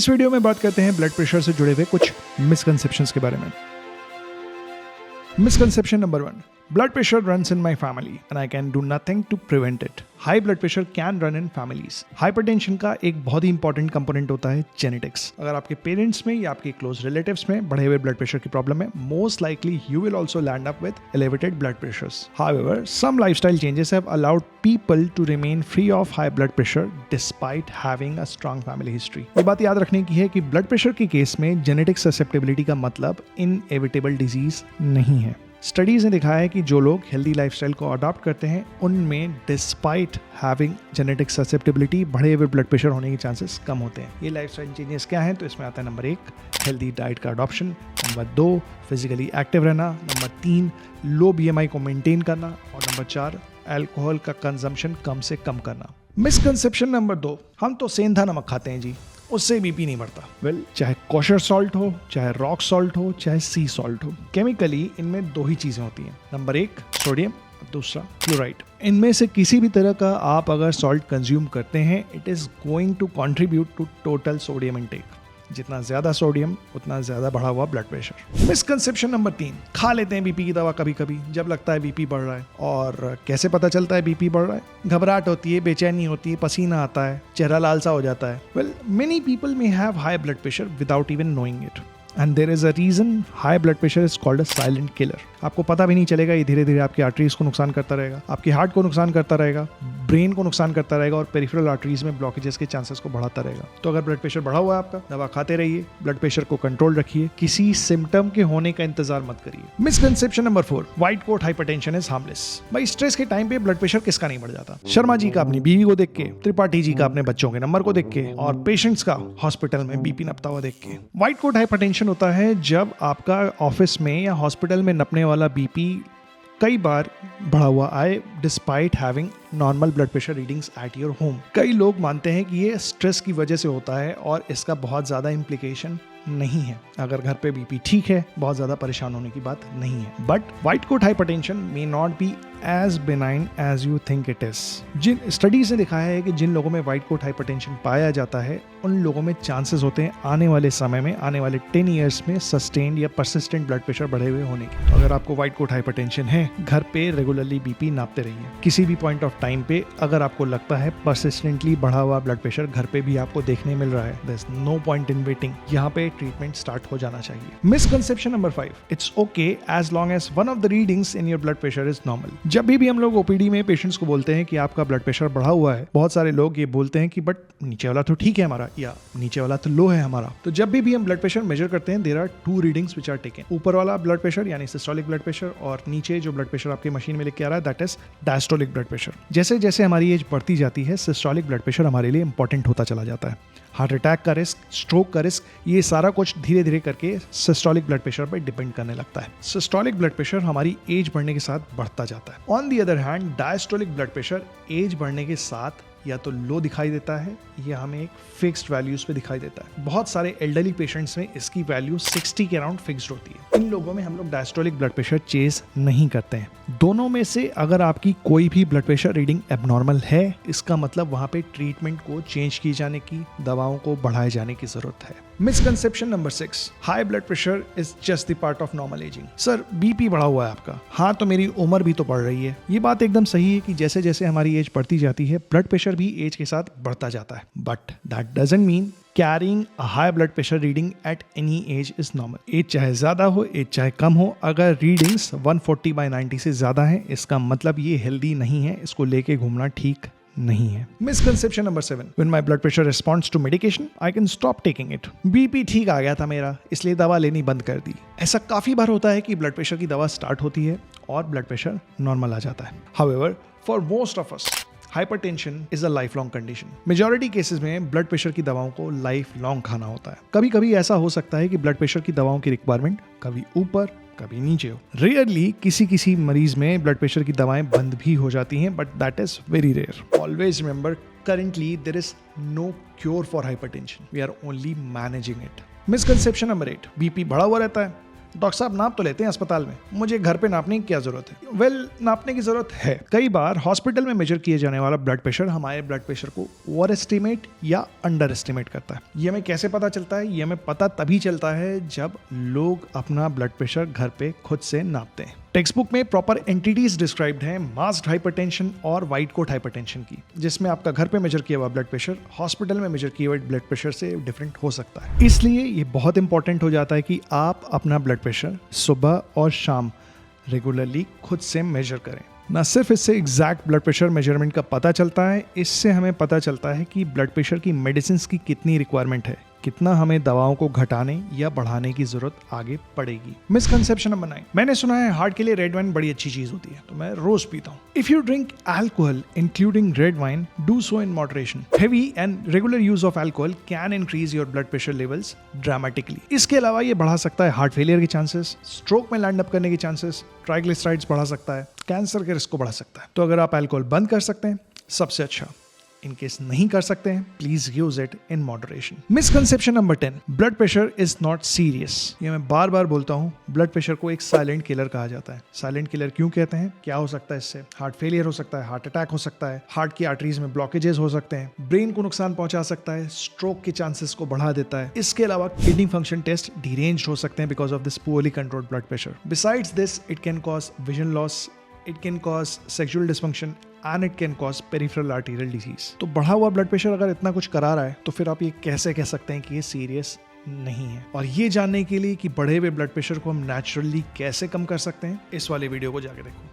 इस वीडियो में बात करते हैं ब्लड प्रेशर से जुड़े हुए कुछ मिसकंसेप्शंस के बारे में। Misconception number 1, blood pressure runs in my family and I can do nothing to prevent it. High blood pressure can run in families. Hypertension का एक बहुत ही इंपॉर्टेंट कंपोनेंट होता है जेनेटिक्स। अगर आपके पेरेंट्स में या आपके क्लोज रिलेटिव्स में बढ़े हुए ब्लड प्रेशर की प्रॉब्लम है, most likely you will also land up with elevated blood pressures. However, some lifestyle changes have allowed people to remain free of high blood pressure despite having a strong family history. ये बात याद रखने की है कि blood pressure के case में genetic susceptibility का मतलब इनएविटेबल डिजीज नहीं है। स्टडीज ने दिखाया है कि जो लोग हेल्दी लाइफस्टाइल को अडॉप्ट करते हैं उनमें डिस्पाइट हैविंग जेनेटिक ससेप्टेबिलिटी बढ़े हुए ब्लड प्रेशर होने के चांसेस कम होते हैं। ये लाइफस्टाइल चेंजेस क्या हैं? तो इसमें आता है नंबर 1 हेल्दी डाइट का अडॉप्शन, नंबर 2 फिजिकली एक्टिव रहना, नंबर 3 लो BMI को मेंटेन करना और नंबर 4 अल्कोहल का कंजम्पशन कम से कम करना। मिसकंसेप्शन नंबर 2, हम तो सेंधा नमक खाते हैं जी, उससे बीपी नहीं बढ़ता। चाहे कोशर सॉल्ट हो, चाहे रॉक सॉल्ट हो, चाहे सी सॉल्ट हो, केमिकली इनमें 2 ही चीजें होती हैं। नंबर 1 सोडियम, दूसरा क्लोराइड। इनमें से किसी भी तरह का आप अगर सॉल्ट कंज्यूम करते हैं, it is going to contribute to total sodium intake. जितना ज्यादा सोडियम उतना ज्यादा बढ़ा हुआ ब्लड प्रेशर। मिसकंसेप्शन नंबर 3, खा लेते हैं बीपी की दवा कभी कभी जब लगता है बीपी बढ़ रहा है। और कैसे पता चलता है बीपी बढ़ रहा है? घबराहट होती है, बेचैनी होती है, पसीना आता है, चेहरा लाल सा हो जाता है। Well, many people may have high blood pressure without even knowing it. And there is a reason high blood pressure is called a silent killer. आपको पता भी नहीं चलेगा, ये धीरे धीरे आपकी आर्टरीज को नुकसान करता रहेगा, आपकी हार्ट को नुकसान करता रहेगा, ब्रेन को नुकसान करता रहेगा और पेरिफेरल आर्टरीज में ब्लॉकेजेस के चांसेस को बढ़ाता रहेगा। तो अगर ब्लड प्रेशर बढ़ा हुआ है आपका, दवा खाते रहिए, ब्लड प्रेशर को कंट्रोल रखिए, किसी सिम्टम के होने का इंतजार मत करिए। Misconception number 4, white coat hypertension is harmless. भाई स्ट्रेस के टाइम पे ब्लड प्रेशर किसका नहीं बढ़ जाता? शर्मा जी का अपनी बीवी को देख के, त्रिपाठी जी का अपने बच्चों के नंबर को देख के और पेशेंट्स का हॉस्पिटल में बीपी नपता हुआ देख के। व्हाइट कोट हाइपरटेंशन होता है जब आपका ऑफिस में या हॉस्पिटल में नपने वाला बीपी कई बार बढ़ा हुआ आए despite having normal blood pressure readings at your home. कई लोग मानते हैं कि ये स्ट्रेस की वजह से होता है और इसका बहुत ज़्यादा इम्प्लीकेशन नहीं है। अगर घर पे बीपी ठीक है, बहुत ज़्यादा परेशान होने की बात नहीं है। But white coat hypertension may not be as benign as you think it is. जिन स्टडीज ने दिखाया है कि जिन लोगों में व्हाइट कोट हाइपरटेंशन पाया जाता है, उन लोगों में चांसेस होते हैं आने वाले समय में, आने वाले 10 ईयर्स में सस्टेन्ड या परसिस्टेंट ब्लड प्रेशर बढ़े हुए होने की। तो अगर आपको व्हाइट कोट हाइपरटेंशन है, घर पे रेगुलरली बीपी नापते रहिए। किसी भी पॉइंट ऑफ टाइम पे अगर आपको लगता है परसिस्टेंटली बढ़ा हुआ ब्लड प्रेशर घर पे भी आपको देखने मिल रहा है, there is no point in waiting, यहाँ पे ट्रीटमेंट स्टार्ट हो जाना चाहिए। Misconception number 5, it's okay as long as one of the readings in your blood pressure is normal. जब भी हम लोग ओपीडी में पेशेंट्स को बोलते हैं कि आपका ब्लड प्रेशर बढ़ा हुआ है, बहुत सारे लोग ये बोलते हैं कि बट नीचे वाला तो ठीक है हमारा, या नीचे वाला तो लो है हमारा। तो जब भी हम ब्लड प्रेशर मेजर करते हैं, there are 2 readings which are taken. ऊपर वाला ब्लड प्रेशर यानी सिस्टोलिक ब्लड प्रेशर और नीचे जो ब्लड प्रेशर आपकी मशीन में लिख के आ रहा है, that is diastolic blood pressure. जैसे जैसे हमारी एज बढ़ती जाती है, सिस्टोलिक ब्लड प्रेशर हमारे लिए इंपॉर्टेंट होता चला जाता है। हार्ट अटैक का रिस्क, स्ट्रोक का रिस्क, ये सारा कुछ धीरे धीरे करके सिस्टोलिक ब्लड प्रेशर पर डिपेंड करने लगता है। सिस्टोलिक ब्लड प्रेशर हमारी एज बढ़ने के साथ बढ़ता जाता है। On the other hand, diastolic blood pressure age बढ़ने के साथ या तो लो दिखाई देता है या हमें एक फिक्स्ड वैल्यूज पे दिखाई देता है। बहुत सारे एल्डरली पेशेंट्स में इसकी वैल्यू 60 के अराउंड फिक्स्ड होती है। इन लोगों में हम लोग डायस्टोलिक ब्लड प्रेशर चेज नहीं करते हैं। दोनों में से अगर आपकी कोई भी ब्लड प्रेशर रीडिंग एबनॉर्मल है, इसका मतलब वहां पे ट्रीटमेंट को चेंज की जाने की, दवाओं को बढ़ाए जाने की जरूरत है। Misconception number 6, high blood pressure is just the part of normal ageing. Sir BP बढ़ा हुआ है आपका, हाँ तो मेरी उम्र भी तो बढ़ रही है। ये बात एकदम सही है कि जैसे जैसे हमारी एज बढ़ती जाती है, ब्लड प्रेशर भी एज के साथ बढ़ता जाता है। But that doesn't mean carrying a high blood pressure reading at any age is normal. Age चाहे ज्यादा हो, एज चाहे कम हो, अगर रीडिंग्स 140/90 से ज्यादा है, इसका मतलब ये हेल्दी नहीं है, इसको लेके घूमना ठीक नहीं है। Misconception number 7, when my blood pressure responds to medication I can stop taking it. BP ठीक आ गया था मेरा, इसलिए दवा लेनी बंद कर दी। ऐसा काफी बार होता है कि ब्लड प्रेशर की दवा स्टार्ट होती है और ब्लड प्रेशर नॉर्मल आ जाता है। However, for most of us hypertension is a life long condition. Majority cases में ब्लड प्रेशर की दवाओं को लाइफ लॉन्ग खाना होता है। कभी कभी ऐसा हो सकता है कि ब्लड प्रेशर की दवाओं की रिक्वायरमेंट कभी ऊपर कभी नीचे हो। रेयरली किसी मरीज में ब्लड प्रेशर की दवाएं बंद भी हो जाती हैं, but that is very rare. Always remember, currently there is no cure for hypertension, we are only managing it. Misconception number 8, BP बढ़ा हुआ रहता है, डॉक्टर साहब नाप तो लेते हैं अस्पताल में, मुझे घर पे नापने की क्या जरूरत है? वेल, नापने की जरूरत है। कई बार हॉस्पिटल में मेजर किए जाने वाला ब्लड प्रेशर हमारे ब्लड प्रेशर को ओवर एस्टिमेट या अंडर एस्टिमेट करता है। ये हमें कैसे पता चलता है? ये हमें पता तभी चलता है जब लोग अपना ब्लड प्रेशर घर पे खुद से नापते हैं। टेक्स्ट बुक में प्रॉपर एंटिटीज डिस्क्राइब्ड हैं मास्क्ड हाइपरटेंशन और वाइट कोट हाइपरटेंशन की, जिसमें आपका घर पे मेजर किया हुआ ब्लड प्रेशर हॉस्पिटल में मेजर किए हुए ब्लड प्रेशर से डिफरेंट हो सकता है। इसलिए ये बहुत इंपॉर्टेंट हो जाता है कि आप अपना ब्लड प्रेशर सुबह और शाम रेगुलरली खुद से मेजर करें। न सिर्फ इससे एग्जैक्ट ब्लड प्रेशर मेजरमेंट का पता चलता है, इससे हमें पता चलता है कि ब्लड प्रेशर की मेडिसिन की कितनी रिक्वायरमेंट है, कितना हमें दवाओं को घटाने या बढ़ाने की जरूरत आगे पड़ेगी। मिसकंसेप्शन नंबर 9, मैंने सुना है हार्ट के लिए रेड वाइन बड़ी अच्छी चीज होती है, तो मैं रोज पीता हूँ। If you drink alcohol including red wine, do so in moderation. Heavy and regular use of alcohol can increase your blood pressure levels dramatically. इसके अलावा ये बढ़ा सकता है हार्ट फेलियर के चांसेस, स्ट्रोक में लैंड अप करने के चांसेस, ट्राइग्लिसराइड्स बढ़ा सकता है, कैंसर के रिस्क को बढ़ा सकता है। तो अगर आप अल्कोहल बंद कर सकते हैं सबसे अच्छा, इन केस नहीं कर सकते हैं please use it in moderation. Misconception number 10, blood pressure is not serious. ये मैं बार बार बोलता हूँ, ब्लड प्रेशर को एक साइलेंट किलर कहा जाता है। साइलेंट किलर क्यों कहते हैं? क्या हो सकता है इससे? हार्ट फेलियर हो सकता है, हार्ट अटैक हो सकता है, हार्ट की आर्टरीज में ब्लॉकेजेस हो सकते हैं, ब्रेन को नुकसान पहुंचा सकता है, स्ट्रोक के चांसेस को बढ़ा देता है। इसके अलावा किडनी फंक्शन टेस्ट डिरेंज्ड हो सकते हैं because of this poorly controlled blood pressure. Besides this, it can cause vision loss, it can cause sexual dysfunction and it can cause peripheral arterial disease। तो बढ़ा हुआ ब्लड प्रेशर अगर इतना कुछ करा रहा है तो फिर आप ये कैसे कह सकते हैं कि ये सीरियस नहीं है? और ये जानने के लिए कि बढ़े हुए ब्लड प्रेशर को हम नेचुरली कैसे कम कर सकते हैं, इस वाले वीडियो को जाके देखो।